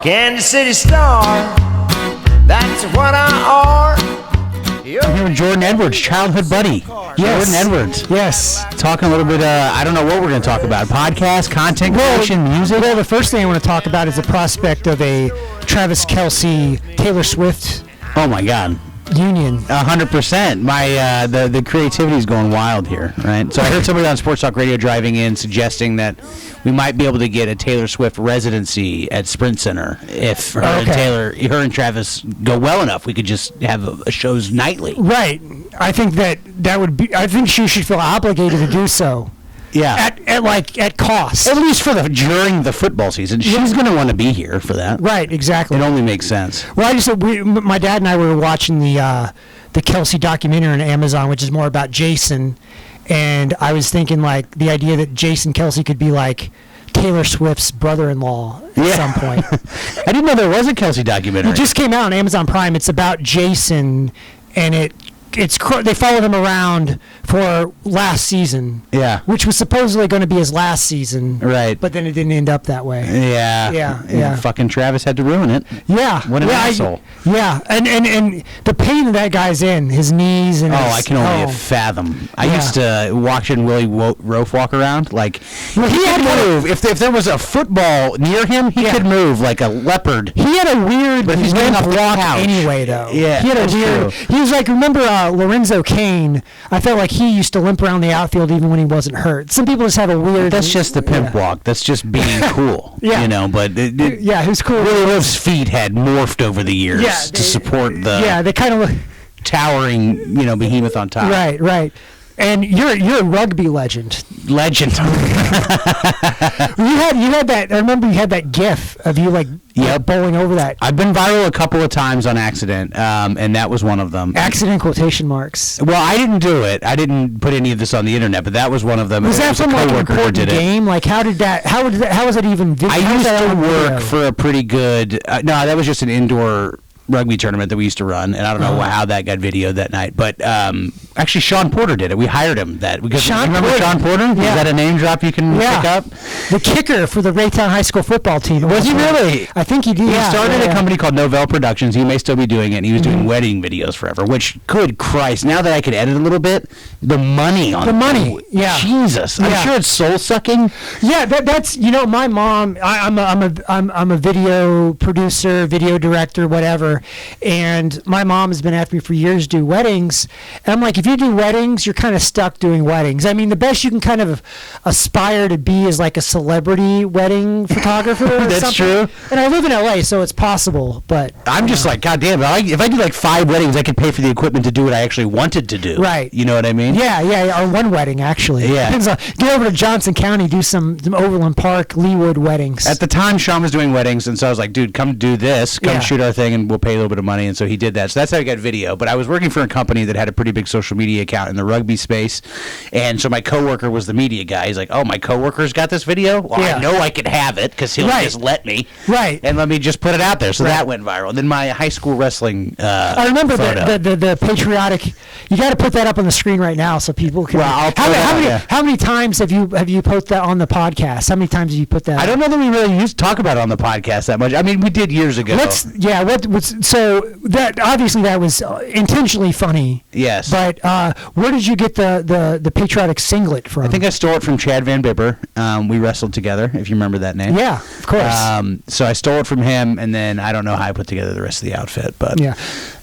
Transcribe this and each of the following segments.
Kansas City Star, that's what I are. I'm here with Jordan Edwards, childhood buddy. Yes. Jordan Edwards. Yes. Talking a little bit, I don't know what we're going to talk about. Podcast, content creation, music. Well, the first thing I want to talk about is the prospect of a Travis Kelce, Taylor Swift Oh, my God. union. 100%. My the creativity is going wild here, right? So I heard somebody on Sports Talk Radio driving in suggesting that we might be able to get a Taylor Swift residency at Sprint Center if her and Travis go well enough. We could just have shows nightly. Right. I think that would be. I think she should feel obligated to do so. Yeah. At cost. At least during the football season, she's going to want to be here for that. Right. Exactly. It only makes sense. Well, my dad and I were watching the Kelce documentary on Amazon, which is more about Jason, and I was thinking like the idea that Jason Kelce could be like Taylor Swift's brother-in-law at some point. I didn't know there was a Kelce documentary. It just came out on Amazon Prime. It's about Jason, and they followed him around for last season. Yeah. Which was supposedly going to be his last season. Right. But then it didn't end up that way. Yeah. Fucking Travis had to ruin it. Yeah. What an asshole. And the pain that guy's in, his knees and I can only fathom. I used to watching Willie Rofe walk around. Like, he had to move. If there was a football near him, he could move like a leopard. He had a weird but he's getting off the walk couch anyway, though. Yeah, he had a weird. True. He was like, remember Lorenzo Kane? I felt like he used to limp around the outfield even when he wasn't hurt. Some people just have a weird. That's just the pimp walk. That's just being cool. Yeah. You know, but who's cool? Willie Rofe's feet had morphed over the years to support the. Yeah, they kind of look towering, behemoth on top. Right. And you're a rugby legend. Legend. you had that. I remember you had that GIF of you bowling over that. I've been viral a couple of times on accident, and that was one of them. Accident quotation marks. Well, I didn't do it. I didn't put any of this on the internet, but that was one of them. Was that from an important game? Like, how was it even? I used to work for a pretty good. No, that was just an indoor rugby tournament that we used to run, and I don't know how that got videoed that night, but actually Sean Porter did it. We hired him because remember Sean Porter? Yeah. Is that a name drop you can pick up? The kicker for the Raytown High School football team. Was he really? I think he did. He started a company called Novell Productions. He may still be doing it, and he was doing wedding videos forever, which, good Christ, now that I could edit a little bit, the money on it. Yeah. Jesus. I'm sure it's soul-sucking. Yeah, that's, my mom, I'm a video producer, video director, whatever. And my mom has been after me for years to do weddings. And I'm like, if you do weddings, you're kind of stuck doing weddings. I mean, the best you can kind of aspire to be is like a celebrity wedding photographer. That's true. And I live in LA, so it's possible. But I'm just like, God damn, if I do like 5 weddings, I could pay for the equipment to do what I actually wanted to do. Right. You know what I mean? Yeah. Or one wedding, actually. Yeah. Get over to Johnson County, do some Overland Park, Leawood weddings. At the time, Sean was doing weddings, and so I was like, dude, come do this. Come shoot our thing, and we'll pay a little bit of money. And so he did that. So that's how I got video. But I was working for a company that had a pretty big social media account in the rugby space. And so my coworker was the media guy. He's like, oh, my coworker's got this video? Well, I know I could have it because he'll just let me. Right. And let me just put it out there. So that went viral. And then my high school wrestling I remember the patriotic. You got to put that up on the screen right now so people can. Well, how many times have you put that on the podcast? How many times have you put that? I don't know that we really used to talk about it on the podcast that much. I mean, we did years ago. So that obviously that was intentionally funny. Yes. But where did you get the patriotic singlet from? I think I stole it from Chad Van Bibber. We wrestled together, if you remember that name. Yeah, of course. So I stole it from him, and then I don't know how I put together the rest of the outfit, but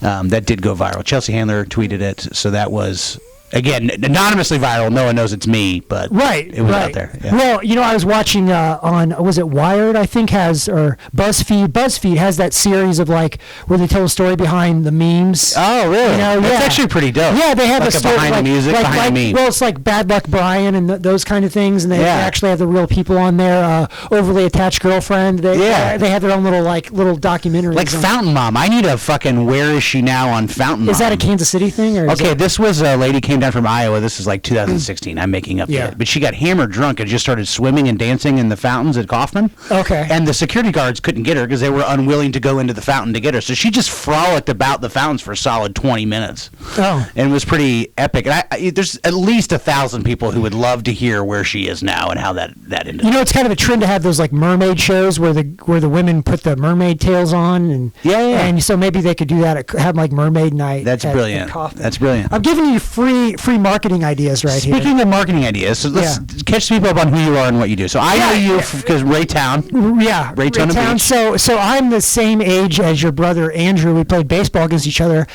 that did go viral. Chelsea Handler tweeted it, so that was. Again, anonymously viral. No one knows it's me, but it was out there. Yeah. Well, I was watching on, was it Wired, I think, or BuzzFeed. BuzzFeed has that series of, where they tell a story behind the memes. Oh, really? That's actually pretty dope. Yeah, they have a story. Behind the music, behind the meme. Well, it's like Bad Luck Brian and those kind of things, and they actually have the real people on there. Overly Attached Girlfriend. They have their own little documentary. Like Fountain Mom. I need a fucking Where Is She Now on Fountain Mom. Is that a Kansas City thing? Or this was a lady came came down from Iowa. This is like 2016. I'm making up Yeah. it. But she got hammered drunk and just started swimming and dancing in the fountains at Kaufman. Okay. And the security guards couldn't get her because they were unwilling to go into the fountain to get her. So she just frolicked about the fountains for a solid 20 minutes. Oh. And it was pretty epic. And there's at least 1,000 people who would love to hear where she is now and how that ended. You know, it's kind of a trend to have those like mermaid shows where the women put the mermaid tails on, and and so maybe they could do that. Have like mermaid night. That's brilliant. That's brilliant. I'm giving you free marketing ideas here. Speaking of marketing ideas, so let's catch people up on who you are and what you do. So I know you because Raytown. Yeah, Raytown. So I'm the same age as your brother Andrew. We played baseball against each other.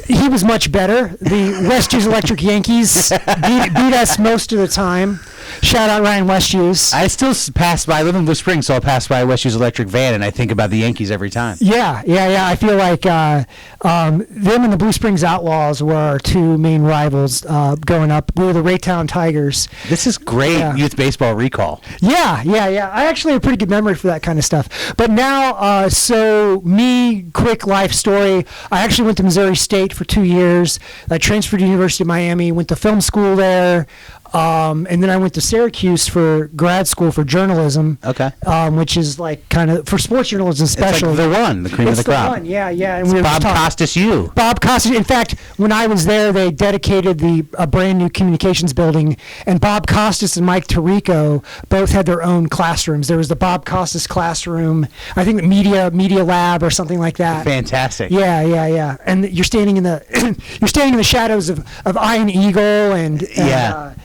He was much better. The West Hughes Electric Yankees beat us most of the time. Shout out Ryan West Hughes. I still pass by. I live in Blue Springs, so I'll pass by a West Hughes Electric van, and I think about the Yankees every time. Yeah. I feel like them and the Blue Springs Outlaws were our two main rivals growing up. We were the Raytown Tigers. This is great youth baseball recall. Yeah. I actually have a pretty good memory for that kind of stuff. But now, quick life story. I actually went to Missouri State for 2 years. I transferred to University of Miami, went to film school there. And then I went to Syracuse for grad school for journalism. Okay. Which is like kind of for sports journalism especially. It's like the cream of the crop. Yeah. And it's Bob Costas U. Bob Costas. In fact, when I was there, they dedicated a brand new communications building, and Bob Costas and Mike Tirico both had their own classrooms. There was the Bob Costas classroom, I think the media lab or something like that. Fantastic. Yeah. And you're standing in the shadows of Iron Eagle and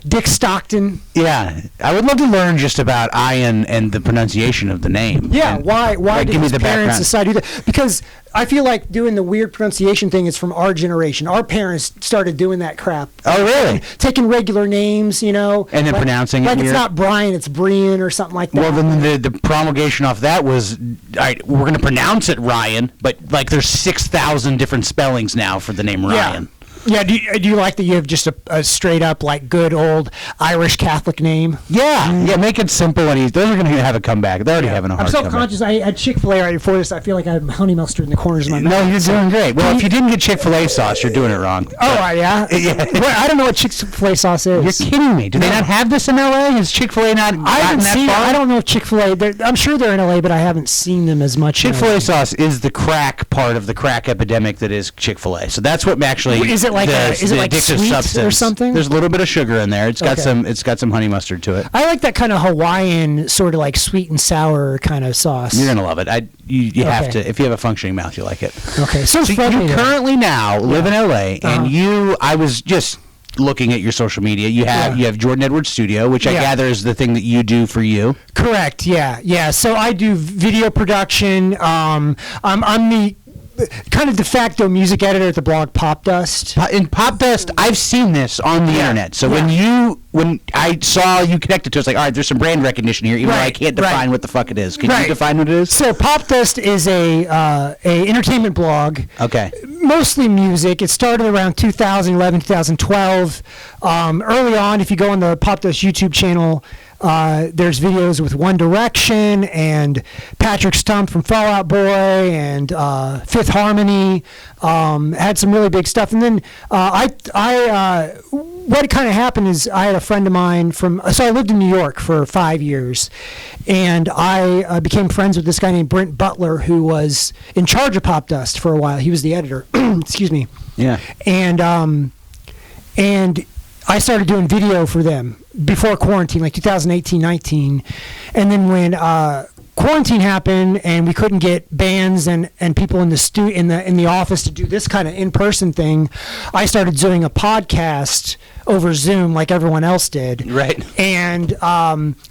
Dick Stockton. Yeah, I would love to learn just about Ian and the pronunciation of the name. Yeah, and why did his parents background. decide to do that? Because I feel like doing the weird pronunciation thing is from our generation. Our parents started doing that crap. Oh, really? Taking regular names, and then pronouncing it like weird. It's not Brian, it's Brian or something like that. Well, then the promulgation off that was, all right, we're going to pronounce it Ryan, but like there's 6,000 different spellings now for the name Ryan. Yeah, do you like that you have just a straight up like good old Irish Catholic name? Yeah, make it simple and easy. Those are going to have a comeback. They're already having a hard I'm self-conscious. I had Chick-fil-A right before this. I feel like I have honey mustard in the corners of my mouth. No, you're doing great. Well, if you didn't get Chick-fil-A sauce, you're doing it wrong. Oh, yeah? Well, I don't know what Chick-fil-A sauce is. You're kidding me. Do they not have this in L.A.? Is Chick-fil-A not I haven't that seen far? I don't know if Chick-fil-A, I'm sure they're in L.A., but I haven't seen them as much. Chick-fil-A sauce is the crack part of the crack epidemic that is Chick-fil-A. So that's what actually is it like addictive sweet substance or something? There's a little bit of sugar in there. It's got some honey mustard to it. I like that kind of Hawaiian sort of like sweet and sour kind of sauce. You're gonna love it. You have to. If you have a functioning mouth, you like it. Okay. So you currently now live in LA, and I was just looking at your social media. You have Jordan Edwards Studio, which I gather is the thing that you do for you. Correct. Yeah. So I do video production. I'm the kind of de facto music editor at the blog PopDust. In PopDust, I've seen this on the internet. So when I saw you connected to it, I was like, all right, there's some brand recognition here, even though I can't define what the fuck it is. Can you define what it is? So PopDust is a entertainment blog. Okay. Mostly music. It started around 2011, 2012. Early on, if you go on the PopDust YouTube channel, there's videos with One Direction and Patrick Stump from Fall Out Boy and Fifth Harmony. Had some really big stuff. And then what kind of happened is I had a friend of mine so I lived in New York for 5 years, and I became friends with this guy named Brent Butler, who was in charge of PopDust for a while. He was the editor. Excuse me. Yeah. And I started doing video for them before quarantine, like 2018, 19. And then when quarantine happened and we couldn't get bands and people in the office to do this kind of in-person thing, I started doing a podcast over Zoom like everyone else did. Right. And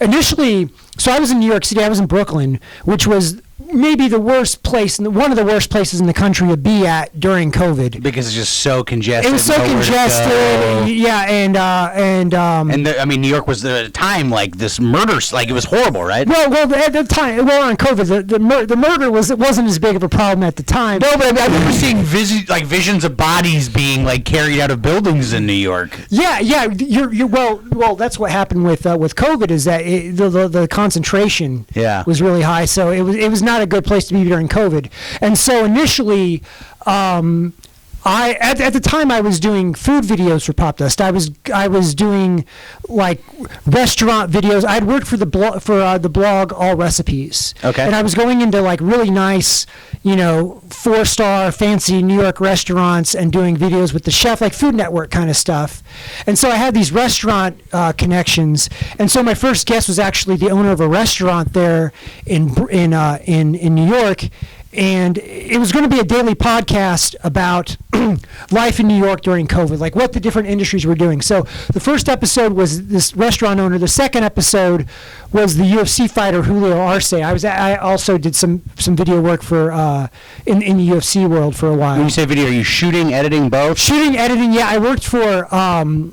initially, so I was in New York City, I was in Brooklyn, which was maybe the worst place, one of the worst places in the country to be at during COVID. Because it's just so congested. It was so congested, yeah, New York was at a time like this murder, like it was horrible, right? Well, at the time, on COVID, the murder wasn't as big of a problem at the time. No, but I remember seeing visions of bodies being like carried out of buildings in New York. Yeah, well, that's what happened with COVID is that the concentration was really high, so it was not a good place to be during COVID. And so initially, at the time I was doing food videos for PopDust. I was doing like restaurant videos. I'd worked for the blog All Recipes. Okay. And I was going into like really nice, 4-star fancy New York restaurants and doing videos with the chef, like Food Network kind of stuff. And so I had these restaurant connections. And so my first guest was actually the owner of a restaurant there in New York. And it was going to be a daily podcast about life in New York during COVID, like what the different industries were doing. So the first episode was this restaurant owner. The second episode was the UFC fighter Julio Arce. I also did some video work for in the UFC world for a while. When you say video, are you shooting, editing, both? Shooting, editing, yeah. I worked for a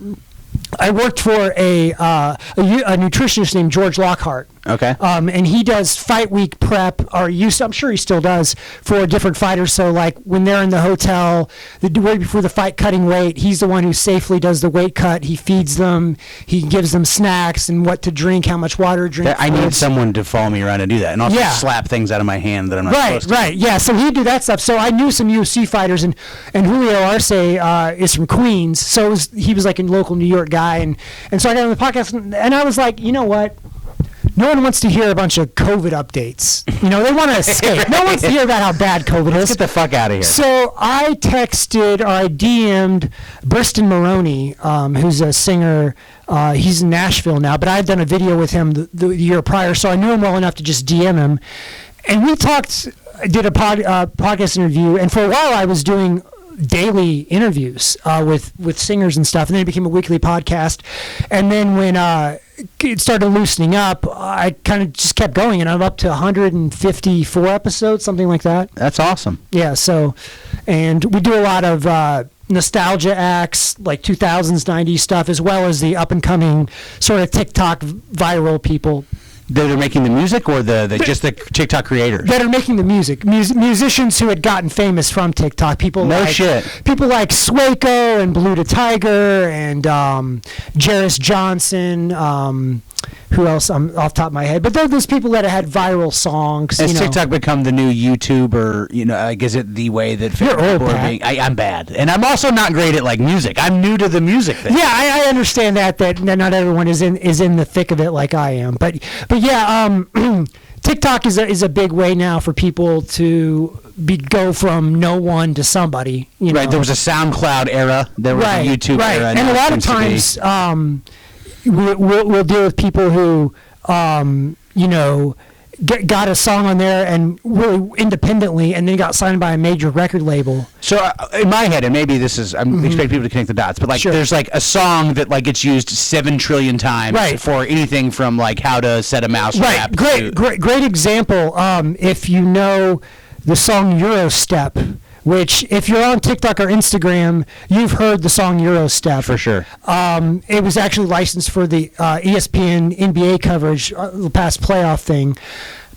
nutritionist named George Lockhart. Okay. And he does fight week prep, or I'm sure he still does, for different fighters. So like when they're in the hotel, the day before the fight, cutting weight, he's the one who safely does the weight cut. He feeds them, he gives them snacks and what to drink, how much water to drink. I need someone to follow me around and do that, and also slap things out of my hand that I'm not supposed to. Right, yeah. So he'd do that stuff. So I knew some UFC fighters, and Julio Arce is from Queens, so he was like a local New York guy, and so I got on the podcast, and I was like, you know what? No one wants to hear a bunch of COVID updates. They want to escape. No one wants to hear about how bad COVID is. Let's get the fuck out of here. So I texted, or I DM'd Briston Maroney, who's a singer. He's in Nashville now, but I had done a video with him the year prior, so I knew him well enough to just DM him. And we did a podcast interview, and for a while I was doing daily interviews with singers and stuff, and then it became a weekly podcast. And then when it started loosening up, I kind of just kept going, and I'm up to 154 episodes, something like that. That's awesome. Yeah, so, and we do a lot of nostalgia acts, like 2000s, 90s stuff, as well as the up-and-coming sort of TikTok viral people. That are making the music, or just the TikTok creators? That are making the music. Musicians who had gotten famous from TikTok. People like Swayco and Blue to Tiger and Jairus Johnson. Who else? I'm off the top of my head. But those people that had viral songs. Has TikTok become the new YouTube, or like, is it the way that you're old, people are being? I'm bad, and I'm also not great at like music. I'm new to the music thing. Yeah, I understand that not everyone is in the thick of it like I am. But yeah, TikTok is a big way now for people to go from no one to somebody. Right. There was a SoundCloud era. There was a YouTube era. And a lot of times, we'll deal with people who, got a song on there and really independently, and then got signed by a major record label. So in my head, and maybe this is, I'm expecting people to connect the dots, but like there's like a song that like gets used 7 trillion times for anything from like how to set a mouse trap. Great example. If you know the song Eurostep, which if you're on TikTok or Instagram, you've heard the song Eurostep. For sure. It was actually licensed for the ESPN NBA coverage, the past playoff thing.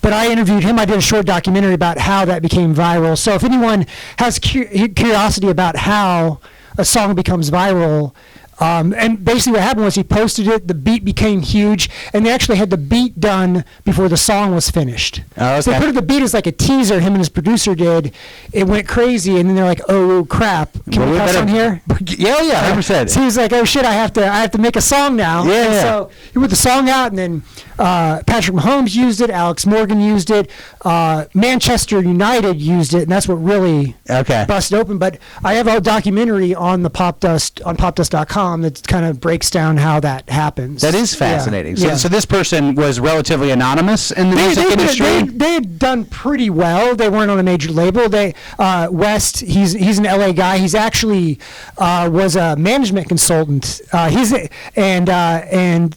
But I interviewed him. I did a short documentary about how that became viral. So if anyone has curiosity about how a song becomes viral, and basically what happened was he posted it, the beat became huge, and they actually had the beat done before the song was finished. Oh, okay. So they put the beat as like a teaser, him and his producer did. It went crazy, and then they're like, oh crap, can we cuss on here? Yeah, 100%. So he was like, oh shit, I have to make a song now. Yeah. And so he put the song out, and then Patrick Mahomes used it, Alex Morgan used it, Manchester United used it, and that's what really busted open. But I have a documentary on the PopDust, on PopDust.com, that kind of breaks down how that happens. That is fascinating. So this person was relatively anonymous in the music industry? They had done pretty well. They weren't on a major label. West, he's an LA guy. He's actually was a management consultant. And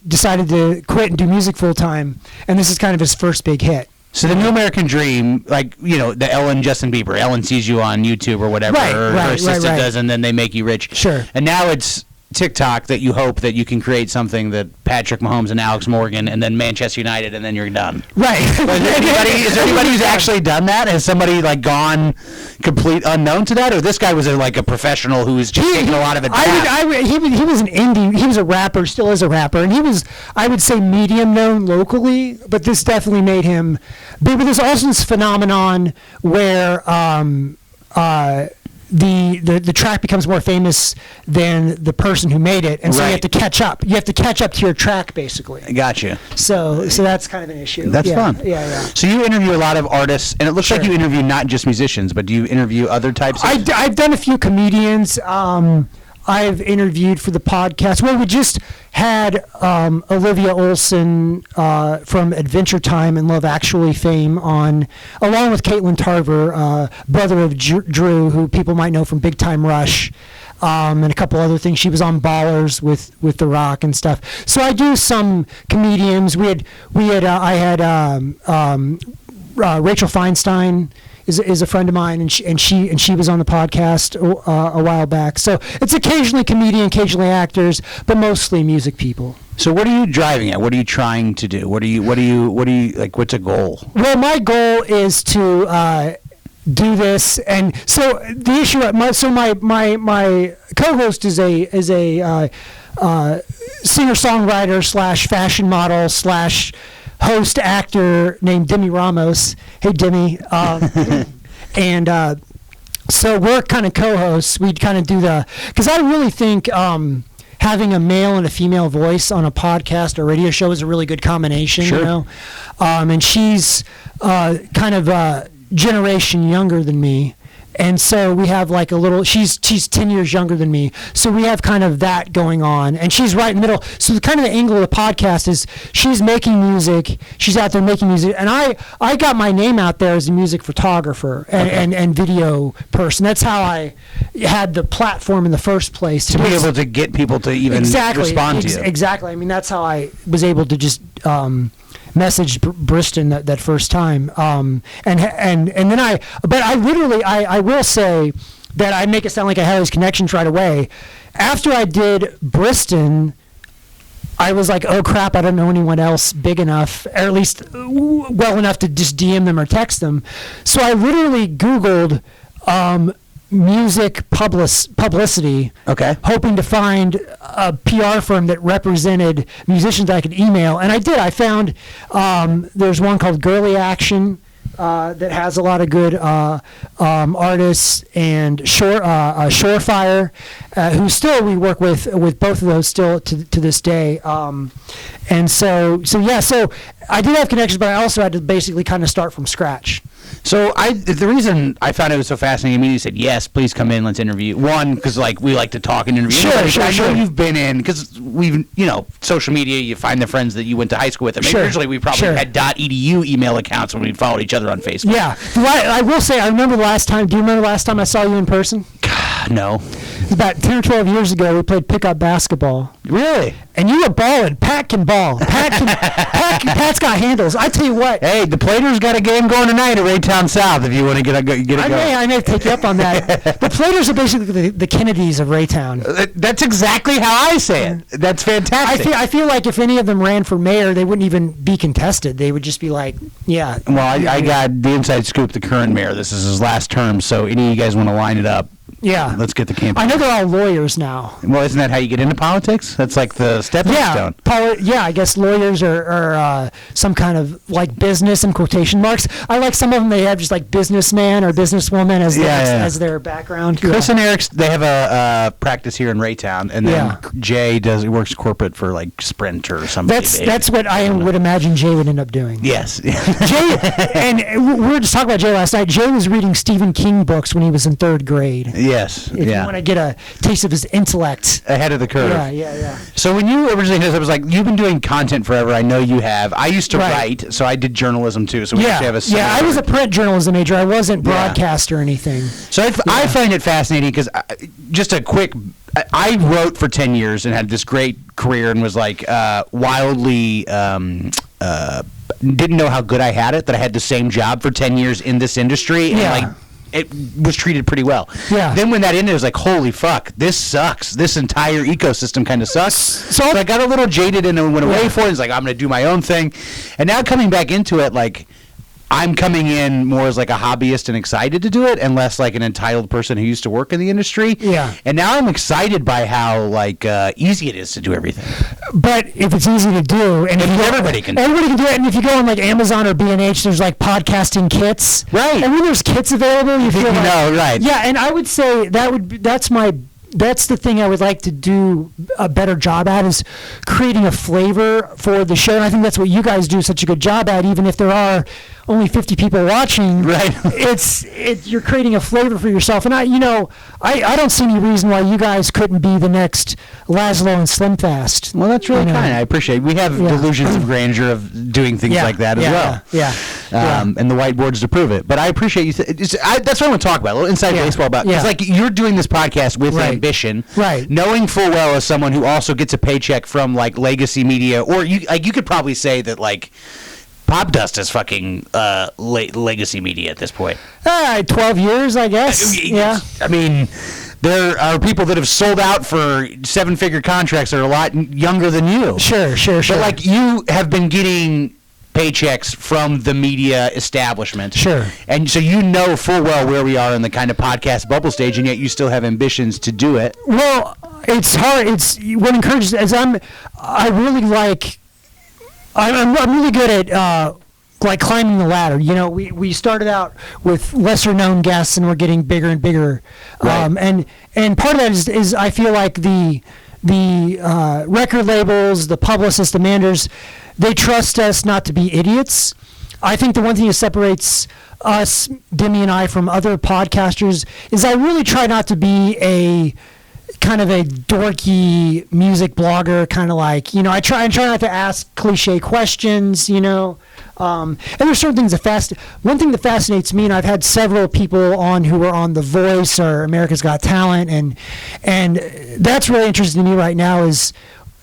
decided to quit and do music full time. And this is kind of his first big hit. So the New American Dream, like, the Ellen, Justin Bieber. Ellen sees you on YouTube or whatever, or her assistant does, and then they make you rich. Sure. And now it's TikTok that you hope that you can create something that Patrick Mahomes and Alex Morgan and then Manchester United, and then you're done. Right. Is there anybody who's actually done that? Has somebody like gone complete unknown to that, or this guy was a professional who was just taking a lot of it back? He was an indie. He was a rapper, still is a rapper, and he was, I would say, medium known locally. But this definitely made him big. But there's also this phenomenon where the track becomes more famous than the person who made it, and so you have to catch up. You have to catch up to your track, basically. Gotcha. So that's kind of an issue. That's fun. Yeah. So you interview a lot of artists, and it looks like you interview not just musicians, but do you interview other types? I've done a few comedians. I've interviewed for the podcast. Well, we just had Olivia Olson from Adventure Time and Love Actually fame on, along with Caitlin Tarver, brother of Drew, who people might know from Big Time Rush, and a couple other things. She was on Ballers with The Rock and stuff. So I do some comedians. I had Rachel Feinstein is a friend of mine, and she was on the podcast a while back. So it's occasionally comedian, occasionally actors, but mostly music people. So what are you driving at? What are you trying to do? What are you like? What's a goal? Well, my goal is to do this, and so the issue. My co-host is a singer-songwriter / fashion model / host actor named Demi Ramos. Hey, Demi. And so we're kind of co-hosts. We'd kind of do because I really think having a male and a female voice on a podcast or radio show is a really good combination, Sure. you know? And she's kind of a generation younger than me. And so we have like she's 10 years younger than me. So we have kind of that going on. And she's right in the middle. So kind of the angle of the podcast is she's making music. She's out there making music. And I got my name out there as a music photographer and video person. That's how I had the platform in the first place. To be able to get people to even respond to you. Exactly. I mean, that's how I was able to just messaged Briston that first time, and then I will say that I make it sound like I had those connections right away. After I did Briston, I was like, oh crap, I don't know anyone else big enough, or at least well enough to just DM them or text them. So I literally Googled music publicity, hoping to find a PR firm that represented musicians I could email, and I did. I found there's one called Girly Action that has a lot of good artists, and Surefire, who still we work with both of those still to this day, and so I did have connections, but I also had to basically kind of start from scratch. So the reason I found it was so fascinating, I mean, you said, yes, please come in, let's interview. One, because like we like to talk and interview. Sure. I know you've been in, because we've, social media, you find the friends that you went to high school with. I mean, originally we probably had .edu email accounts when we followed each other on Facebook. Yeah. I will say, I remember the last time, do you remember the last time I saw you in person? No. It was about 10 or 12 years ago. We played pickup basketball. Really? And you were balling. Pat can ball. Pat's got handles. I tell you what. Hey, the Platers got a game going tonight at Raytown South if you want to get it going. I may take you up on that. The Platers are basically the Kennedys of Raytown. That's exactly how I say it. That's fantastic. I feel like if any of them ran for mayor, they wouldn't even be contested. They would just be like, yeah. Well, I got the inside scoop, the current mayor. This is his last term, so any of you guys want to line it up, yeah, let's get the campaign. I know they're all lawyers now. Well, isn't that how you get into politics? That's like the stepping stone. Yeah, I guess lawyers are some kind of like business in quotation marks. I like some of them. They have just like businessman or businesswoman as their background. Chris and Eric's, they have a practice here in Raytown, and then Jay works corporate for like Sprint or something. That's what I would imagine Jay would end up doing. Yes. Jay, and we were just talking about Jay last night. Jay was reading Stephen King books when he was in 3rd grade. Yes. If you want to get a taste of his intellect. Ahead of the curve. Yeah. So when you originally did this, I was like, you've been doing content forever. I know you have. I used to write, so I did journalism too. So we actually have a I was a print journalism major. I wasn't broadcast or anything. So I find it fascinating because just a quick, I wrote for 10 years and had this great career and was like wildly didn't know how good I had it, that I had the same job for 10 years in this industry. And like, it was treated pretty well. Yeah. Then when that ended, it was like, holy fuck, this sucks. This entire ecosystem kind of sucks. So I got a little jaded and went away for it. It's like, I'm going to do my own thing. And now coming back into it, like, I'm coming in more as like a hobbyist and excited to do it, and less like an entitled person who used to work in the industry. Yeah. And now I'm excited by how like easy it is to do everything. But if it's easy to do, and everybody can do it, and if you go on like Amazon or B&H, there's like podcasting kits. Right. And when there's kits available, you feel like, right. Yeah, and I would say that's the thing I would like to do a better job at, is creating a flavor for the show. And I think that's what you guys do such a good job at, even if there are only 50 people watching. Right. You're creating a flavor for yourself. And I don't see any reason why you guys couldn't be the next Laszlo and Slim Fast. Well, that's really kind. I appreciate it. We have delusions of grandeur of doing things like that as well. Yeah. And the whiteboards to prove it. But I appreciate you. That's what I want to talk about. A little inside baseball about. Because like you're doing this podcast with ambition, right? Knowing full well as someone who also gets a paycheck from like legacy media, or you could probably say that like PopDust is fucking legacy media at this point. 12 years, I guess. Yeah. I mean, there are people that have sold out for 7-figure contracts that are a lot younger than you. Sure. But like you have been getting paychecks from the media establishment. Sure. And so you know full well where we are in the kind of podcast bubble stage, and yet you still have ambitions to do it. Well, it's hard. It's what encourages as I'm really good at like climbing the ladder. You know, we started out with lesser known guests, and we're getting bigger and bigger. Right. And part of that is I feel like the record labels, the publicists, the manders, they trust us not to be idiots. I think the one thing that separates us, Demi and I, from other podcasters is I really try not to be a kind of a dorky music blogger, kind of like, I try not to ask cliche questions, and there's certain things one thing that fascinates me, and I've had several people on who were on The Voice or America's Got Talent, and that's really interesting to me right now, is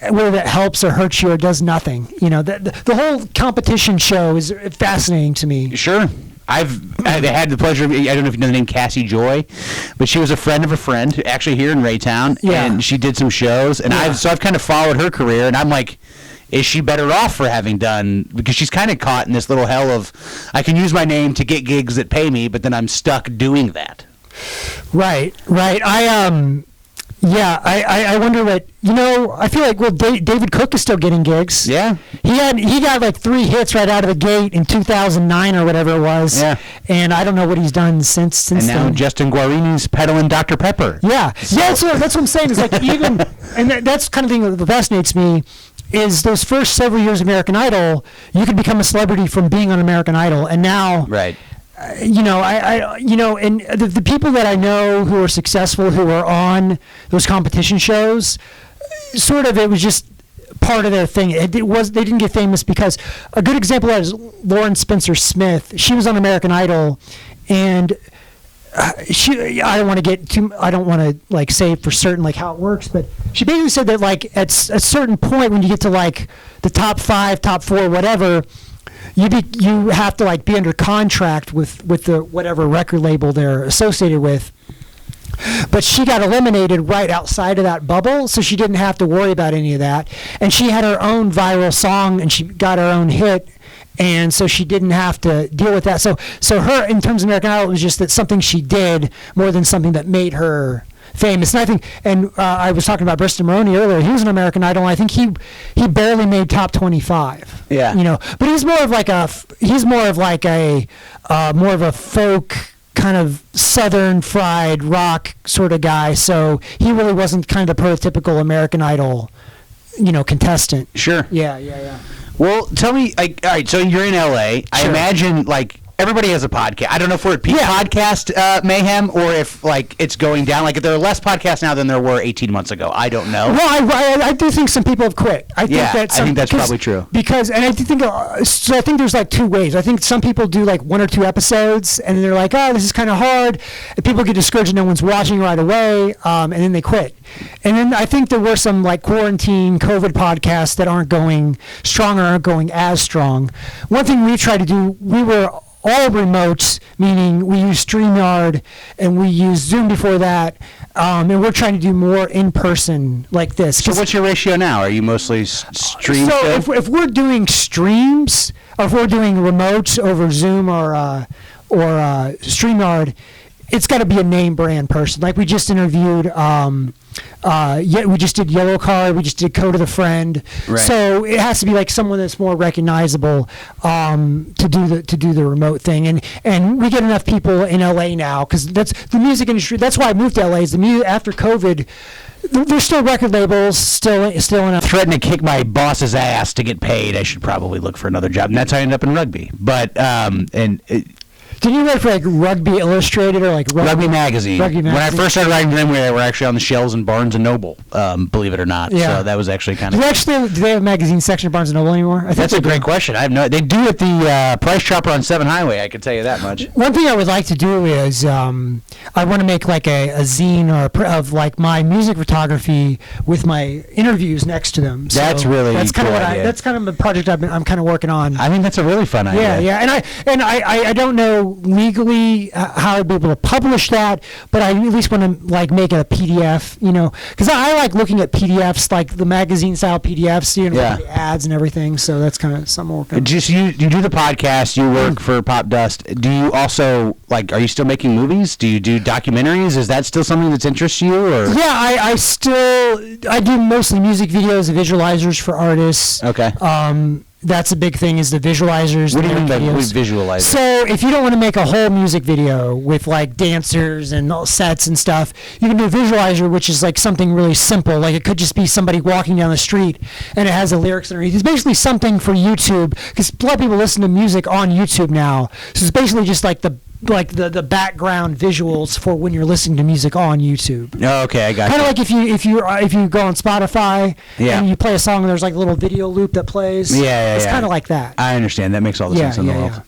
whether that helps or hurts you or does nothing. The whole competition show is fascinating to me. Sure. I've had the pleasure of, I don't know if you know the name Cassie Joy, but she was a friend of a friend, actually here in Raytown, and she did some shows, and I've kind of followed her career, and I'm like, is she better off for having done, because she's kind of caught in this little hell of, I can use my name to get gigs that pay me, but then I'm stuck doing that. Right. I wonder what, I feel like, David Cook is still getting gigs. Yeah. He got like 3 hits right out of the gate in 2009 or whatever it was. Yeah. And I don't know what he's done since then. And now Justin Guarini's peddling Dr. Pepper. Yeah. So. Yeah, that's what I'm saying. It's like and that's kind of thing that fascinates me, is those first several years of American Idol, you could become a celebrity from being on American Idol. And now. Right. And the people that I know who are successful, who are on those competition shows, sort of, it was just part of their thing. They didn't get famous because, a good example of that is Lauren Spencer Smith. She was on American Idol, and I don't want to like say for certain like how it works, but she basically said that like at a certain point when you get to like the top 5, top 4, whatever, you have to like be under contract with the whatever record label they're associated with. But she got eliminated right outside of that bubble, so she didn't have to worry about any of that. And she had her own viral song, and she got her own hit, and so she didn't have to deal with that. So her, in terms of American Idol, it was just that something she did more than something that made her famous. And I think, I was talking about Bristol Maroney earlier. He was an American Idol, and I think he barely made top 25. Yeah. But he's more of a folk kind of southern fried rock sort of guy. So he really wasn't kind of the prototypical American Idol, contestant. Sure. Yeah. Well, tell me, like, all right, so you're in LA. Sure. I imagine, like, everybody has a podcast. I don't know if we're at peak podcast mayhem, or if like it's going down. Like, if there are less podcasts now than there were 18 months ago. I don't know. Well, I do think some people have quit. I think that's probably true. Because, and I think there's like 2 ways. I think some people do like 1 or 2 episodes, and they're like, oh, this is kind of hard. And people get discouraged, and no one's watching right away, and then they quit. And then I think there were some like quarantine COVID podcasts that aren't going strong or aren't going as strong. One thing we tried to do, we were all remotes, meaning we use StreamYard and we use Zoom before that, and we're trying to do more in person like this. So what's your ratio now? Are you mostly stream? So if we're doing streams, or if we're doing remotes over Zoom or StreamYard, it's got to be a name brand person. Like we just interviewed, we just did Yellow Card, we just did Code of the Friend. Right. So it has to be like someone that's more recognizable to do the remote thing. And we get enough people in LA now because that's the music industry. That's why I moved to LA. Is the music after COVID. There's still record labels, still enough. Threatening to kick my boss's ass to get paid. I should probably look for another job, and that's how I ended up in rugby. But did you write for like Rugby Illustrated or like Rugby Magazine? Rugby Magazine. When I first started writing for them, they were actually on the shelves in Barnes and Noble. Believe it or not. Yeah. So that was actually kind of. Do they have a magazine section at Barnes and Noble anymore? That's a great question. I have no. They do at the Price Chopper on 7 Highway. I can tell you that much. One thing I would like to do is I want to make like a zine of like my music photography with my interviews next to them. So that's really that's kind of cool what idea. that's kind of the project I'm kind of working on. I think that's a really fun idea. Yeah. And I don't know legally how I'd be able to publish that, but I at least want to like make it a PDF, because I like looking at PDFs, like the magazine style PDFs, with the ads and everything. So that's kind of something we're working on. Just you do the podcast, you work for PopDust. Do you also are you still making movies? Do you do documentaries? Is that still something that interests you? Or yeah, I do mostly music videos, visualizers for artists. Okay. That's a big thing, is the visualizers. What do you mean by visualizers? So if you don't want to make a whole music video with like dancers and all sets and stuff, you can do a visualizer, which is like something really simple. Like it could just be somebody walking down the street and it has the lyrics underneath. It's basically something for YouTube, because a lot of people listen to music on YouTube now. So it's basically just like the background visuals for when you're listening to music on YouTube. Oh, okay, I got Kind you. of like if you go on Spotify and you play a song and there's like a little video loop that plays. It's kind of like that. I understand. That makes all the sense in the world. Yeah.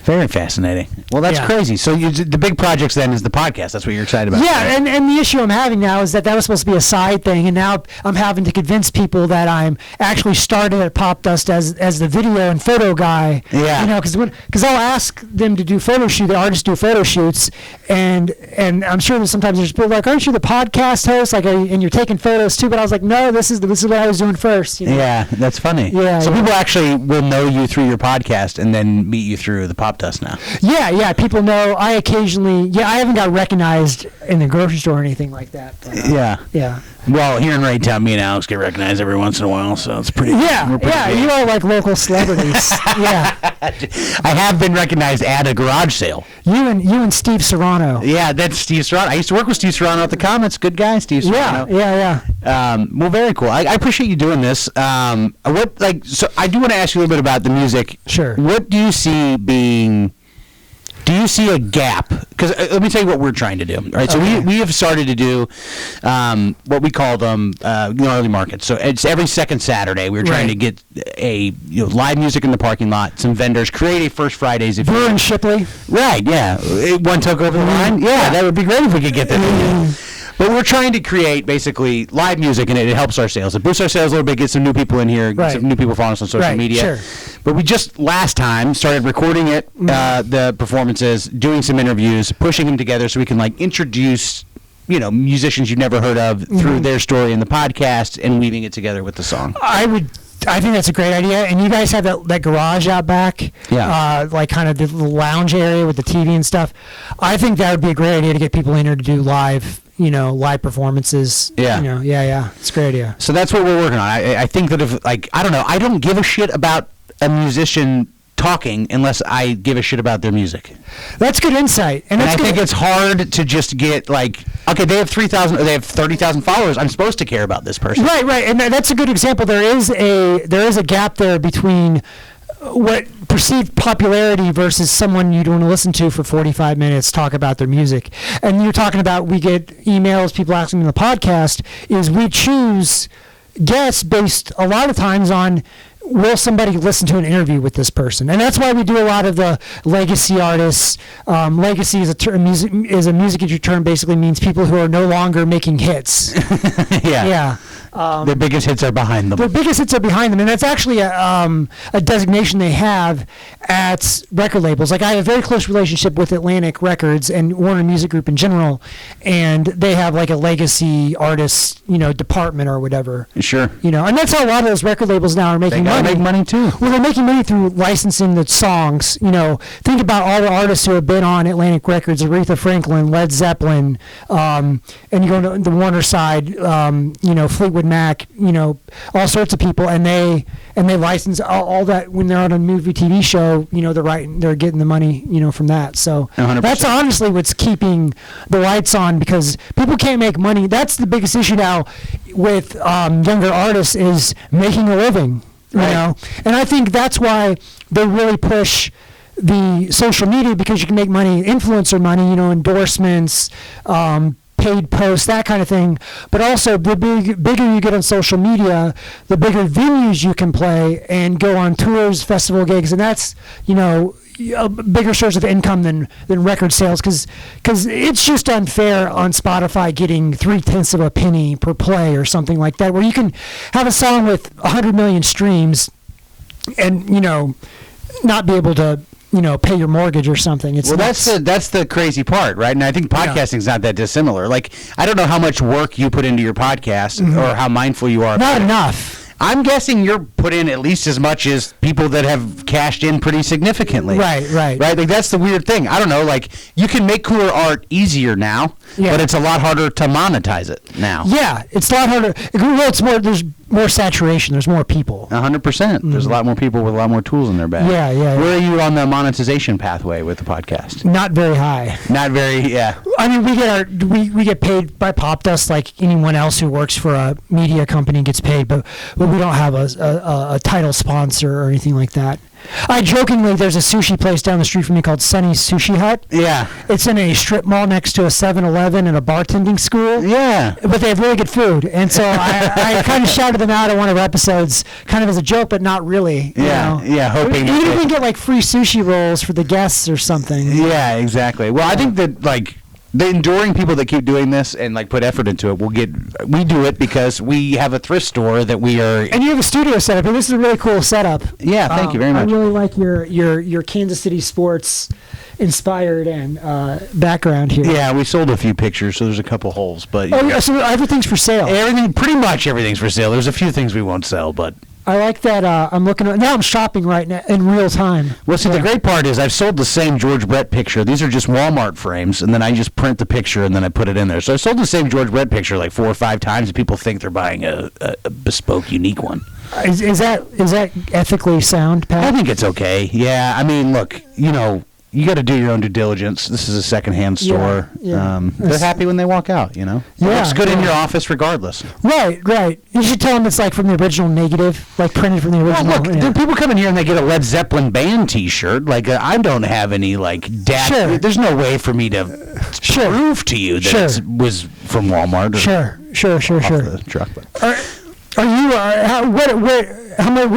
Very fascinating. Well, that's crazy. So the big projects then is the podcast. That's what you're excited about. Yeah, right? and the issue I'm having now is that was supposed to be a side thing, and now I'm having to convince people that I'm actually started at PopDust as the video and photo guy. Yeah. Because I'll ask them to do photo shoot. The artists do photo shoots, and I'm sure that sometimes there's people like, aren't you the podcast host? Like, and you're taking photos too? But I was like, no, this is what I was doing first. Yeah, that's funny. Yeah. So people actually will know you through your podcast and then meet you through the PopDust now. Yeah, people know. I occasionally, I haven't got recognized in the grocery store or anything like that. But, yeah. Well, here in Raytown, me and Alex get recognized every once in a while, so it's pretty. Yeah, big. you are like local celebrities. Yeah. I have been recognized at a garage sale. You and Steve Serrano. Yeah, that's Steve Serrano. I used to work with Steve Serrano at the Comments. Good guy, Steve Serrano. Yeah. Well, very cool. I appreciate you doing this. So I do want to ask you a little bit about the music. Sure. What do you see being? Do you see a gap? Because let me tell you what we're trying to do. All right, so we have started to do what we call them gnarly markets. So it's every second Saturday. We're trying to get a live music in the parking lot. Some vendors create a First Fridays. Brewer and Shipley. Right. Yeah. One took over the line. Yeah, that would be great if we could get that. But we're trying to create basically live music, and it helps our sales. It boosts our sales a little bit, get some new people in here, get some new people following us on social media. Sure. But we just last time started recording it, the performances, doing some interviews, pushing them together so we can introduce musicians you've never heard of through their story in the podcast and weaving it together with the song. I think that's a great idea. And you guys have that garage out back, like kind of the lounge area with the TV and stuff. I think that would be a great idea to get people in here to do live performances. Yeah. It's a great idea. So that's what we're working on. I think that if I don't know, I don't give a shit about a musician talking unless I give a shit about their music. That's good insight. And I think it's hard to just get okay, they have 3,000 or they have 30,000 followers. I'm supposed to care about this person. Right. And that's a good example. There is a gap there between what perceived popularity versus someone you'd want to listen to for 45 minutes talk about their music. And you're talking about, we get emails, people asking me in the podcast, is we choose guests based a lot of times on will somebody listen to an interview with this person? And that's why we do a lot of the legacy artists. Legacy is a music industry term, basically means people who are no longer making hits. Yeah. Their biggest hits are behind them. Their biggest hits are behind them, and that's actually a designation they have at record labels. Like, I have a very close relationship with Atlantic Records and Warner Music Group in general, and they have like a legacy artist, department or whatever. Sure. And that's how a lot of those record labels now are making money. They make money too. Well, they're making money through licensing the songs. Think about all the artists who have been on Atlantic Records: Aretha Franklin, Led Zeppelin, and you go to the Warner side, Fleetwood Mac, all sorts of people, and they license all that when they're on a movie, TV show. They're getting the money, from that. So 100%. That's honestly what's keeping the lights on, because people can't make money. That's the biggest issue now with younger artists, is making a living. Right. And I think that's why they really push the social media, because you can make money, influencer money, endorsements, paid posts, that kind of thing. But also, the bigger you get on social media, the bigger venues you can play and go on tours, festival gigs, and that's a bigger source of income than record sales, because it's just unfair on Spotify getting 0.3 of a penny per play or something like that, where you can have a song with 100 million streams and not be able to pay your mortgage or something. That's the crazy part, right? And I think podcasting's not that dissimilar. Like, I don't know how much work you put into your podcast or how mindful you are. Not enough. I'm guessing you're put in at least as much as people that have cashed in pretty significantly. Right. Like, that's the weird thing. I don't know. Like, you can make cooler art easier now, but it's a lot harder to monetize it now. Yeah, it's a lot harder. Well, it's more. There's more saturation. There's more people. 100%. There's a lot more people with a lot more tools in their bag. Yeah. Where are you on the monetization pathway with the podcast? Not very high. Not very. Yeah. I mean, we get paid by PopDust like anyone else who works for a media company gets paid, but we don't have a title sponsor or anything like that. I jokingly, there's a sushi place down the street from me called Sunny's Sushi Hut. Yeah. It's in a strip mall next to a 7-Eleven and a bartending school. Yeah. But they have really good food. And so I kind of shouted them out on one of our episodes, kind of as a joke, but not really. Yeah, hoping. You even get like free sushi rolls for the guests or something. Yeah, exactly. Well, I think that, like, the enduring people that keep doing this and like put effort into it we do it because we have a thrift store that we are, and you have a studio setup, and this is a really cool setup. Yeah, thank you very much. I really like your Kansas City sports inspired and background here. Yeah, we sold a few pictures, so there's a couple holes, but so everything's for sale. Pretty much everything's for sale. There's a few things we won't sell, but I like that. I'm looking now. I'm shopping right now in real time. Well, see, the great part is I've sold the same George Brett picture. These are just Walmart frames, and then I just print the picture and then I put it in there. So I sold the same George Brett picture like 4 or 5 times, and people think they're buying a bespoke, unique one. Is that ethically sound, Pat? I think it's okay. Yeah, I mean, look, you got to do your own due diligence. This is a secondhand store. Yeah. They're happy when they walk out, It looks good in your office regardless. Right. You should tell them it's like from the original negative, like printed from the original. Well, look, then people come in here and they get a Led Zeppelin band T-shirt. Like, I don't have any, like, Sure. There's no way for me to prove to you that it was from Walmart. Sure. The truck, but. Are you, what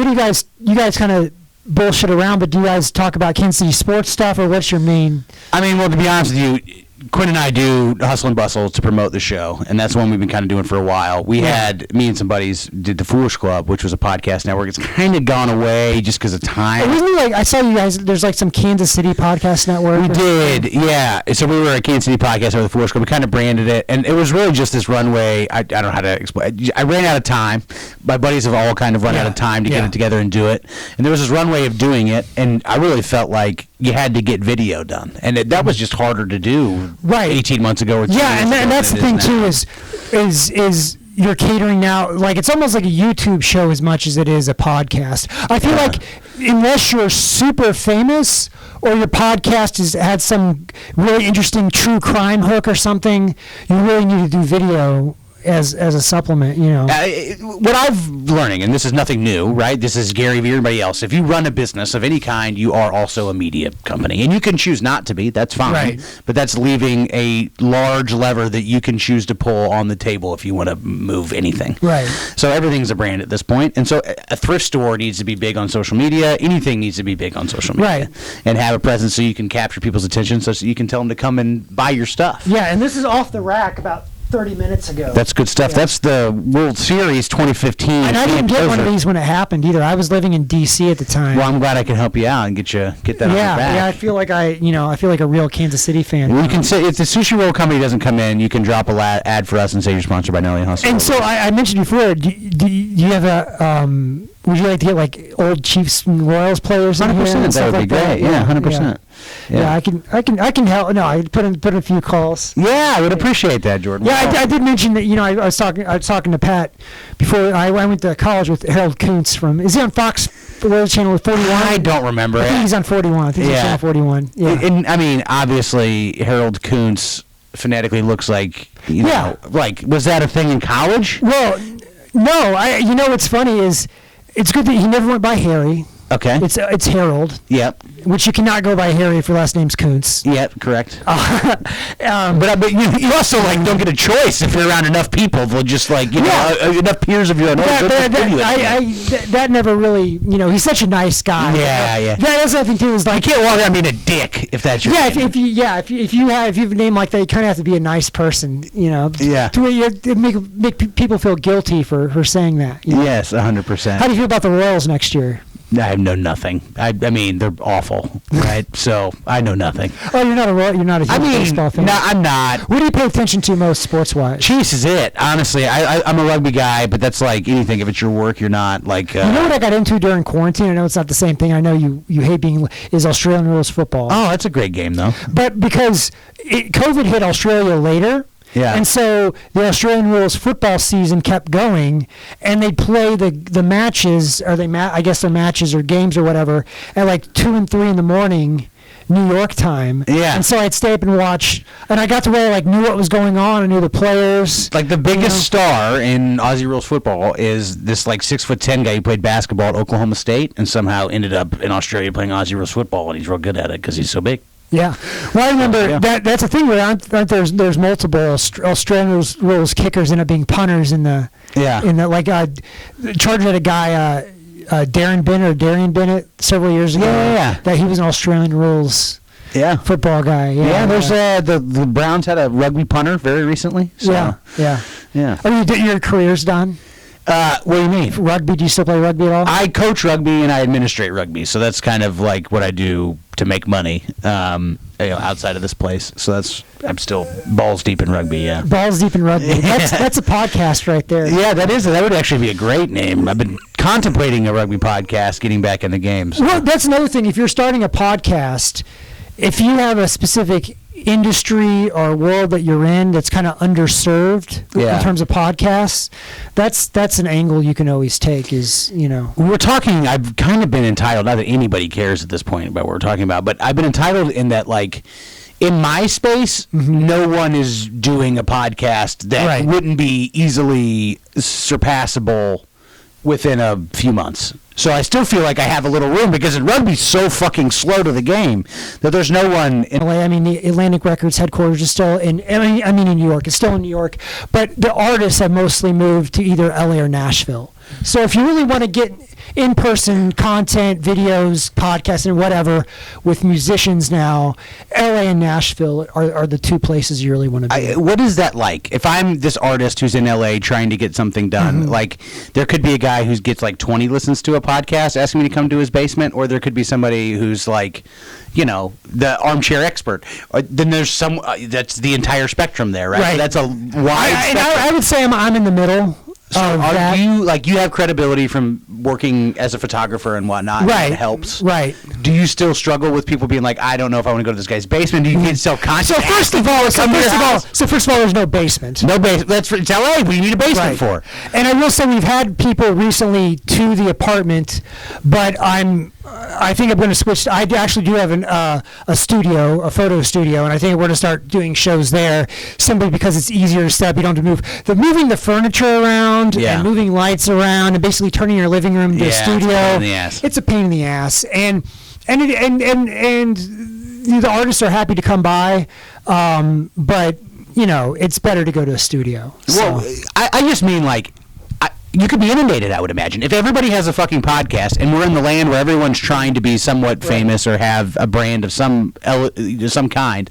do you guys kind of bullshit around, but do you guys talk about Kansas City sports stuff, or what's your main? I mean, well, to be honest with you, Quinn and I do Hustle and Bustle to promote the show, and that's one we've been kind of doing for a while. Me and some buddies did the Foolish Club, which was a podcast network. It's kind of gone away just because of time. Wasn't it like, I saw you guys, there's like some Kansas City podcast network. We did, yeah. So we were a Kansas City podcast over the Foolish Club. We kind of branded it, and it was really just this runway. I don't know how to explain. I ran out of time. My buddies have all kind of run out of time to get it together and do it. And there was this runway of doing it, and I really felt like you had to get video done, and that was just harder to do. Right. 18 months ago. Or 2 yeah, years and ago that's the thing too. Is you're catering now, like it's almost like a YouTube show as much as it is a podcast. I feel like unless you're super famous or your podcast has had some really interesting true crime hook or something, you really need to do video. as a supplement, you know. What I'm learning, and this is nothing new, right? This is Gary Vee, everybody else. If you run a business of any kind, you are also a media company. And you can choose not to be, that's fine. Right. But that's leaving a large lever that you can choose to pull on the table if you want to move anything. Right. So everything's a brand at this point. And so a thrift store needs to be big on social media. Anything needs to be big on social media. Right. And have a presence so you can capture people's attention so you can tell them to come and buy your stuff. Yeah, and this is off the rack about 30 minutes ago. That's good stuff. Yeah. That's the World Series 2015. And I didn't get one of these when it happened either. I was living in D.C. at the time. Well, I'm glad I can help you out and get that on your back. Yeah, I feel like I feel like a real Kansas City fan. You can say if the sushi roll company doesn't come in, you can drop a ad for us and say you're sponsored by Gnarly Hussle. And so I mentioned before, do you have a would you like to get like old Chiefs and Royals players in here? 100%. That would be great. Yeah, 100%. Yeah, I can help. No, I put in a few calls. Yeah, I would appreciate that, Jordan. Yeah, I did mention that. I was talking to Pat before I went to college with Harold Kuntz from. Is he on Fox Channel 41? I don't remember. I think he's on 41. I think he's on Channel 41. Yeah. And I mean, obviously, Harold Kuntz phonetically looks like you know, like was that a thing in college? Well, no. What's funny is it's good that he never went by Harry. Okay. It's Harold. Yep. Which you cannot go by Harry if your last name's Kuntz. Yep, correct. But you also don't get a choice if you're around enough people. They'll just enough peers of your own. That never really, he's such a nice guy. Yeah. That has nothing to do with you can't walk around being a dick if that's your name. If you have a name like that, you kind of have to be a nice person. Yeah. To where you make people feel guilty for saying that. Yes, 100%. How do you feel about the Royals next year? I know nothing. I mean, they're awful, right? So I know nothing. Oh, you're not a huge baseball fan. No, I'm not. What do you pay attention to most sports-wise? Chiefs is it. Honestly, I'm a rugby guy, but that's like anything. If it's your work, you're not like. You know what I got into during quarantine? I know it's not the same thing. I know you hate is Australian rules football. Oh, that's a great game though. But because COVID hit Australia later. Yeah. And so the Australian rules football season kept going, and they'd play the matches, or I guess they're matches or games or whatever, at like 2 and 3 in the morning, New York time. Yeah. And so I'd stay up and watch, and I got to where I knew what was going on, I knew the players. Like the biggest star in Aussie rules football is this 6'10" guy who played basketball at Oklahoma State and somehow ended up in Australia playing Aussie rules football, and he's real good at it because he's so big. Yeah, well, I remember that's a thing where there's multiple Australian rules kickers end up being punters in the Chargers had a guy Darian Bennett several years ago. That he was an Australian rules football guy. There's the Browns had a rugby punter very recently. So. Yeah. I mean, your career's done. What do you mean? Rugby? Do you still play rugby at all? I coach rugby and I administrate rugby, so that's kind of like what I do to make money outside of this place. So I'm still balls deep in rugby. Yeah, balls deep in rugby. That's a podcast right there. Yeah, that would actually be a great name. I've been contemplating a rugby podcast, getting back in the games. Well, that's another thing. If you're starting a podcast, if you have a specific industry or world that you're in that's kind of underserved in terms of podcasts, that's an angle you can always take. We're talking, I've kind of been entitled, not that anybody cares at this point about what we're talking about, but I've been entitled in that in my space, no one is doing a podcast that wouldn't be easily surpassable within a few months. So I still feel like I have a little room because in rugby's so fucking slow to the game that there's no one in LA. I mean, the Atlantic Records headquarters is still in New York. It's still in New York, but the artists have mostly moved to either LA or Nashville. So if you really want to get in-person content, videos, podcasts, and whatever with musicians now, LA and Nashville are the two places you really want to be. What is that like? If I'm this artist who's in LA trying to get something done, there could be a guy who gets 20 listens to a podcast asking me to come to his basement, or there could be somebody who's the armchair expert. Then there's some that's the entire spectrum there, right? So that's a wide spectrum. I would say I'm in the middle. So you have credibility from working as a photographer and whatnot? Right. That helps. Right. Do you still struggle with people being like, I don't know if I want to go to this guy's basement? Do you get self-conscious? So first of all, there's no basement. No basement. It's LA. We need a basement for. And I will say we've had people recently to the apartment, but I'm I think I'm going to switch. I actually do have a studio, a photo studio, and I think we're going to start doing shows there simply because it's easier to set up. You don't have to moving the furniture around and moving lights around and basically turning your living room into a studio. It's a pain in the ass. And the artists are happy to come by, but it's better to go to a studio. Well, I just mean like. You could be inundated, I would imagine. If everybody has a fucking podcast, and we're in the land where everyone's trying to be somewhat famous or have a brand of some kind,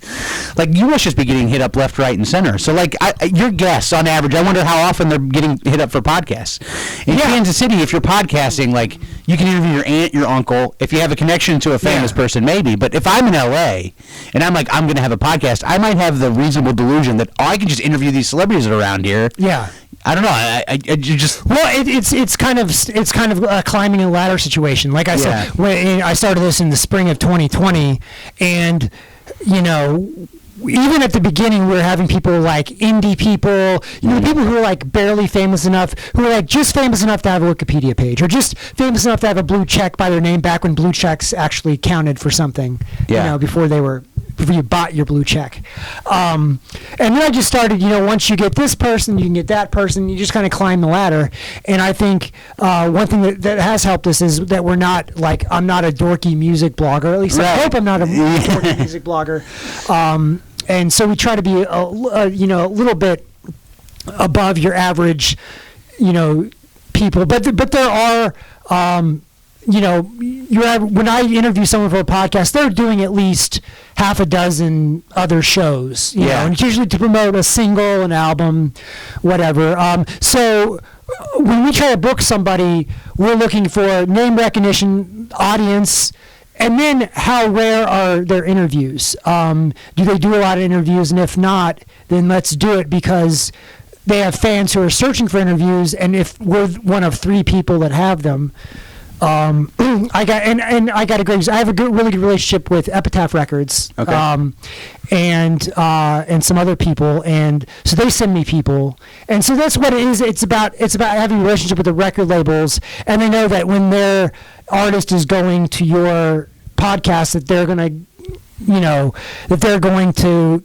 like you must just be getting hit up left, right, and center. So, like, your guests on average, I wonder how often they're getting hit up for podcasts. In Kansas City, if you're podcasting, like, you can interview your aunt, your uncle. If you have a connection to a famous person, maybe. But if I'm in LA and I'm like, I'm going to have a podcast, I might have the reasonable delusion that I can just interview these celebrities that are around here. Yeah. I don't know. I just it's kind of a climbing a ladder situation. Like I said, when I started this in the spring of 2020, and even at the beginning, we were having people like indie people, people who are like barely famous enough, who are like just famous enough to have a Wikipedia page, or just famous enough to have a blue check by their name back when blue checks actually counted for something. Before you bought your blue check. And then I just started, once you get this person, you can get that person, you just kind of climb the ladder. And I think one thing that has helped us is that we're not, like, I'm not a dorky music blogger. At least I hope I'm not a dorky music blogger. And so we try to be, a little bit above your average, people. But there are... when I interview someone for a podcast, they're doing at least half a dozen other shows, you know, and it's usually to promote a single, an album, whatever. So when we try to book somebody, we're looking for name recognition, audience, and then how rare are their interviews? Do they do a lot of interviews? And if not, then let's do it because they have fans who are searching for interviews, and if we're one of 3 people that have them, I got a great. I have a really good relationship with Epitaph Records, and some other people, and so they send me people, and so that's what it is. It's about having a relationship with the record labels, and they know that when their artist is going to your podcast, that they're gonna, that they're going to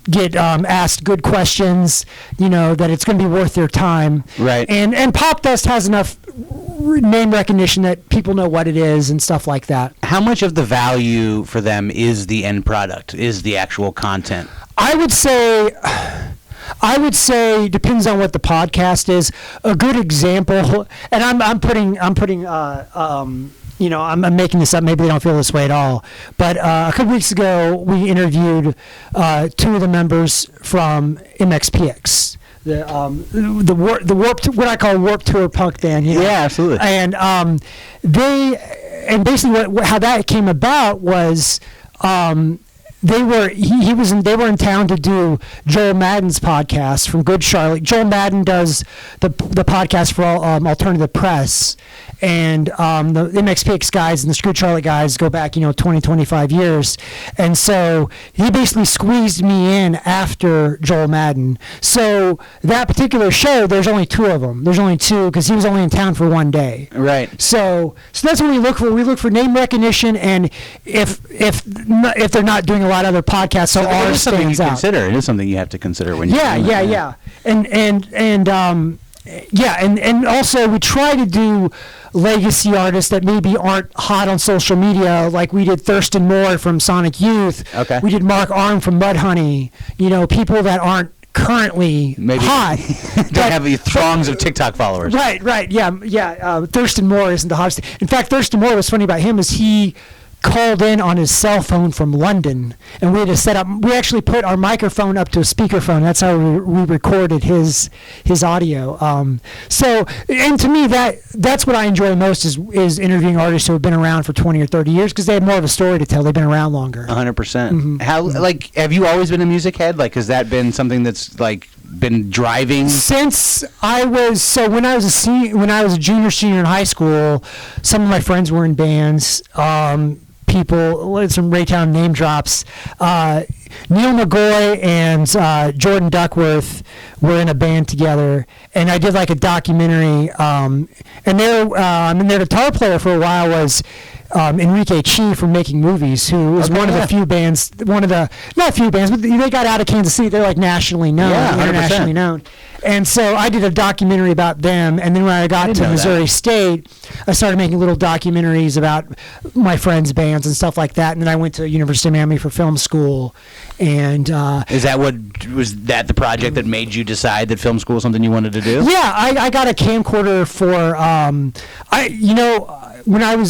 get asked good questions, that it's going to be worth their time. Right. And PopDust has enough name recognition that people know what it is and stuff like that. How much of the value for them is the end product, is the actual content? I would say depends on what the podcast is. A good example, and I'm making this up. Maybe they don't feel this way at all. But a couple weeks ago, we interviewed 2 of the members from MXPX, the what I call Warped Tour punk band. Yeah, absolutely. And basically how that came about was. They were in town to do Joel Madden's podcast from Good Charlotte. Joel Madden does the podcast for Alternative Press, and the MXPX guys and the Good Charlotte guys go back 20, 25 years, and so he basically squeezed me in after Joel Madden. So that particular show, there's only 2 of them. There's only 2 because he was only in town for 1 day. Right. So that's what we look for. We look for name recognition, and if they're not doing a lot of other podcasts, so ours stands out. Consider it is something you have to consider when you and also we try to do legacy artists that maybe aren't hot on social media, like we did Thurston Moore from Sonic Youth. Okay. We did Mark Arm from Mudhoney. People that aren't currently hot. Don't have the throngs of TikTok followers. Right. Thurston Moore isn't the hottest. In fact, Thurston Moore, what's funny about him is he called in on his cell phone from London, and we had to set up. We actually put our microphone up to a speakerphone. That's how we recorded his audio. So, and to me, that's what I enjoy most is interviewing artists who have been around for 20 or 30 years because they have more of a story to tell. They've been around longer. 100%. How have you always been a music head? Like, has that been something that's been driving since I was when I was a junior, senior in high school? Some of my friends were in bands. People, some Raytown name drops. Neil McGoy and Jordan Duckworth were in a band together, and I did like a documentary. And their guitar player for a while was Enrique Chi from Making Movies, who was one of the few bands, not few bands, but they got out of Kansas City. They're like nationally known, internationally known. And so I did a documentary about them, and then when I got to Missouri State, I started making little documentaries about my friends' bands and stuff like that. And then I went to University of Miami for film school. And was that the project that made you decide that film school was something you wanted to do? Yeah, I got a camcorder for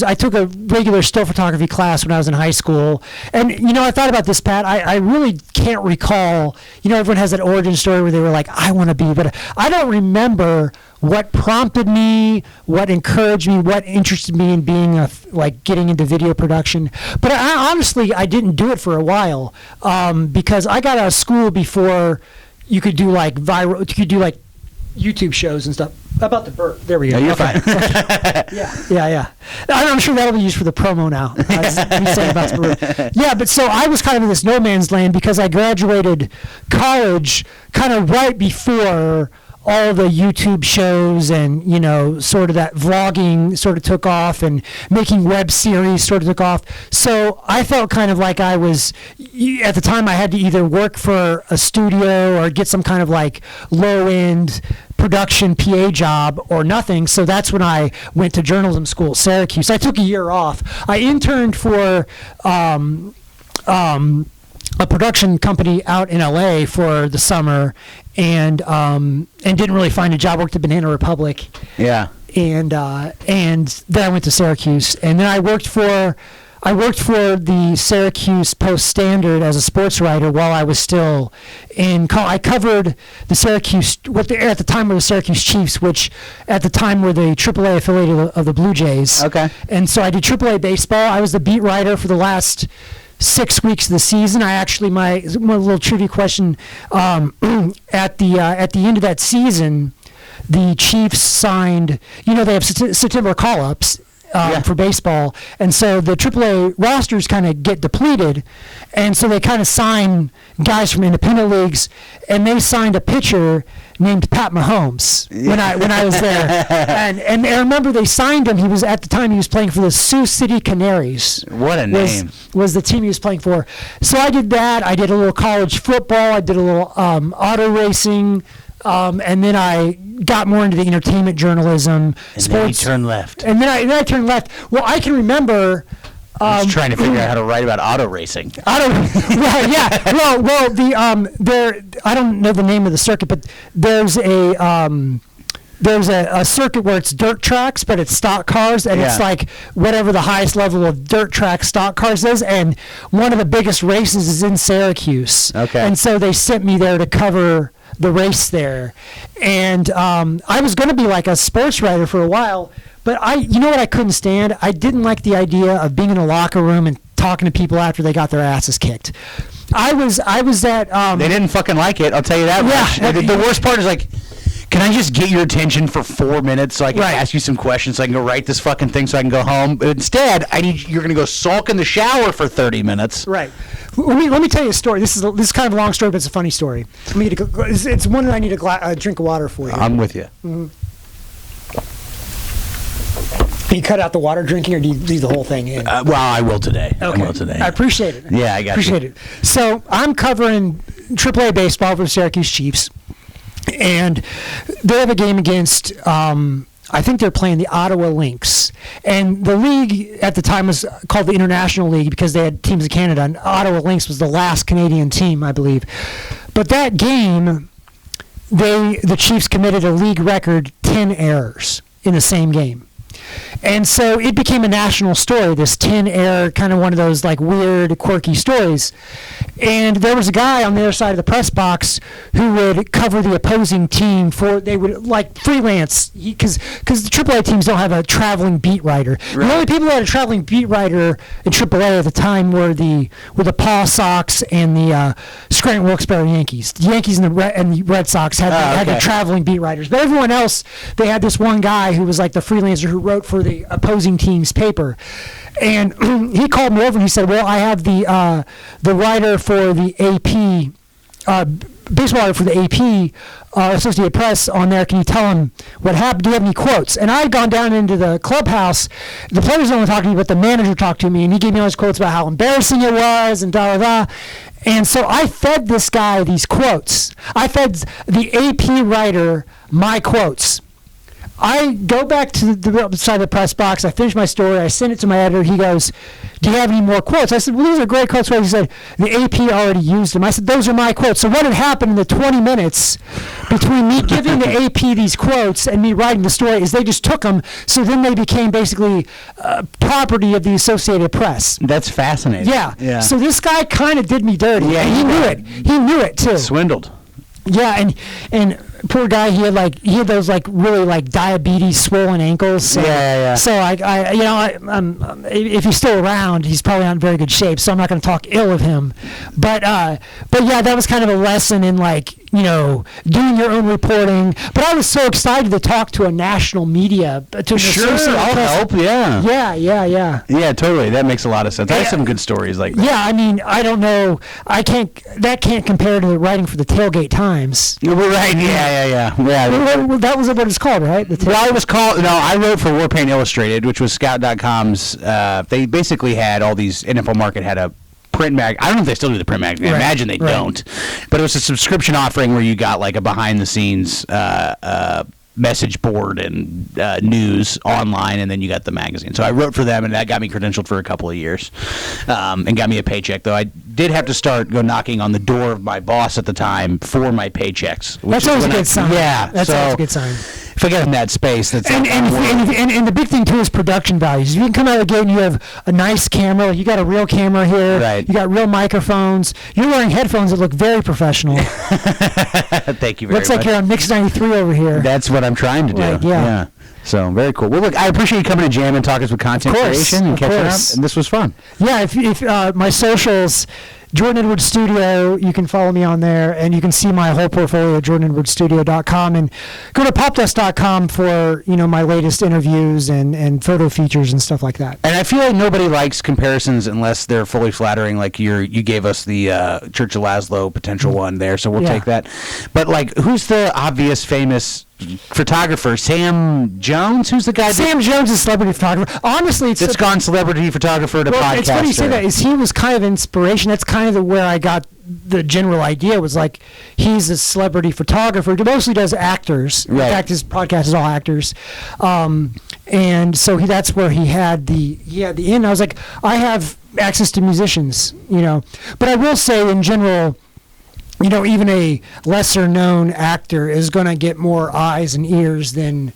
I took a regular still photography class when I was in high school, and I thought about this, Pat. I really can't recall. Everyone has that origin story where they were like, I want to be, but I don't remember what prompted me, what encouraged me, what interested me in being getting into video production. But I didn't do it for a while because I got out of school before you could do YouTube shows and stuff. About the burp. There we go. No, you're fine. Yeah. I'm sure that'll be used for the promo now. Yeah, but so I was kind of in this no man's land because I graduated college kind of right before all the YouTube shows and, sort of that vlogging sort of took off and making web series sort of took off. So I felt kind of like I was, at the time I had to either work for a studio or get some kind of low-end production PA job or nothing. So that's when I went to journalism school, Syracuse. I took a year off. I interned for a production company out in LA for the summer and didn't really find a job. Worked at Banana Republic. Yeah. And then I went to Syracuse, and then I worked for the Syracuse Post-Standard as a sports writer while I was still in college. I covered the Syracuse, at the time were the Syracuse Chiefs, which at the time were the AAA affiliate of the Blue Jays. Okay. And so I did AAA baseball. I was the beat writer for the last 6 weeks of the season. I actually, my little trivia question, at the end of that season, the Chiefs signed, they have September call-ups for baseball, and so the AAA rosters kind of get depleted, and so they kind of sign guys from independent leagues, and they signed a pitcher named Pat Mahomes when I was there, and I remember they signed him. He was at the time he was playing for the Sioux City Canaries. What a name! Was the team he was playing for. So I did that. I did a little college football. I did a little auto racing. And then I got more into the entertainment journalism, and sports. Then you turned left. And then I turned left. Well, I can remember. I was trying to figure out how to write about auto racing. Well, yeah. Well, there. I don't know the name of the circuit, but there's a circuit where it's dirt tracks, but it's stock cars, and it's like whatever the highest level of dirt track stock cars is, and one of the biggest races is in Syracuse. Okay. And so they sent me there to cover the race there, and I was going to be like a sports writer for a while, but what I couldn't stand? I didn't like the idea of being in a locker room and talking to people after they got their asses kicked. I was at they didn't fucking like it, I'll tell you that much. The worst part is can I just get your attention for 4 minutes so I can ask you some questions so I can go write this fucking thing so I can go home? But instead, you're going to go sulk in the shower for 30 minutes. Right. Let me tell you a story. This is kind of a long story, but it's a funny story. It's one that I need a drink of water for you. I'm with you. Mm-hmm. Can you cut out the water drinking, or do you leave the whole thing in? Well, I will today. Okay. I will today. I appreciate it. Yeah, I got appreciate it. So I'm covering AAA baseball for the Syracuse Chiefs. And they have a game against, I think they're playing the Ottawa Lynx. And the league at the time was called the International League because they had teams in Canada. And Ottawa Lynx was the last Canadian team, I believe. But that game, the Chiefs committed a league record 10 errors in the same game. And so it became a national story, this 10-error, kind of one of those weird, quirky stories. And there was a guy on the other side of the press box who would cover the opposing team they would freelance, because the AAA teams don't have a traveling beat writer. Right. The only people who had a traveling beat writer in AAA at the time were the Paw Sox and the Scranton Wilkes-Barre Yankees. The Yankees and the Red Sox had the traveling beat writers. But everyone else, they had this one guy who was the freelancer who wrote for the opposing team's paper. And he called me over and he said, well, I have the writer for the AP baseball writer for the AP, Associated Press, on there. Can you tell him what happened? Do you have any quotes? And I had gone down into the clubhouse. The players don't want to talk to me, but the manager talked to me, and he gave me all his quotes about how embarrassing it was and da da da. And so I fed this guy these quotes. I fed the AP writer my quotes. I go back to the side of the press box. I finish my story. I send it to my editor. He goes, "Do you have any more quotes?" I said, "Well, these are great quotes." He said, "The AP already used them." I said, "Those are my quotes." So what had happened in the 20 minutes between me giving the AP these quotes and me writing the story is they just took them. So then they became basically property of the Associated Press. That's fascinating. Yeah. So this guy kind of did me dirty. Yeah, and he knew it. He knew it too. Swindled. Yeah, and poor guy, he had those like really like diabetes swollen ankles. So, Yeah. So if he's still around, he's probably not in very good shape. So I'm not going to talk ill of him. But yeah, that was kind of a lesson in like, doing your own reporting. But I was so excited to talk to a national media. Sure, I'll help. Yeah. Yeah, totally. That makes a lot of sense. I have some good stories like that. Yeah, I mean, I don't know. That can't compare to writing for the Tailgate Times. Right. Yeah. Well, that was what it's called, right? I wrote for Warpaint Illustrated, which was Scout.com's. They basically had all these. NFL Market had a print mag. I don't know if they still do the print magazine. I imagine they don't. But it was a subscription offering where you got like a behind the scenes message board and news online, and then you got the magazine. So I wrote for them, and that got me credentialed for a couple of years, and got me a paycheck. Though I did have to go knocking on the door of my boss at the time for my paychecks. That's always a good sign. Yeah, that's always a good sign. If I get in that space, that's and the big thing too is production values. You can come out of the gate and you have a nice camera. Like you got a real camera here. Right. You got real microphones. You're wearing headphones that look very professional. Thank you very much. Looks like you're on Mix 93 over here. That's what I'm trying to do. Right, yeah. So very cool. Well, look, I appreciate you coming to Jam and talking with content creation and catching up. And this was fun. Yeah. If my socials, Jordan Edwards Studio, you can follow me on there, and you can see my whole portfolio at jordanedwardsstudio.com, and go to popdust.com for my latest interviews and photo features and stuff like that. And I feel like nobody likes comparisons unless they're fully flattering. Like you gave us the Church of Laszlo potential one there, so we'll take that. But like, who's the obvious famous photographer? Sam Jones? Who's the guy? Sam Jones is a celebrity photographer. Honestly, it's gone celebrity photographer to podcaster. It's funny you say that. He was kind of inspiration. That's kind of where I got the general idea. Was like, he's a celebrity photographer. He mostly does actors. Right. In fact, his podcast is all actors. And so that's where he had the in. I was like, I have access to musicians, But I will say in general, even a lesser known actor is going to get more eyes and ears than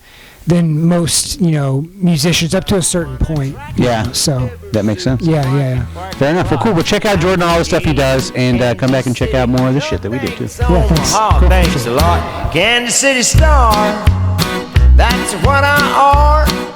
most, musicians up to a certain point. Yeah. So that makes sense. Yeah. Fair enough. Well, cool. Well, check out Jordan, all the stuff he does, and come back and check out more of the shit that we do too. Yeah, thanks. Oh, thanks a lot. Kansas City Star, that's what I are.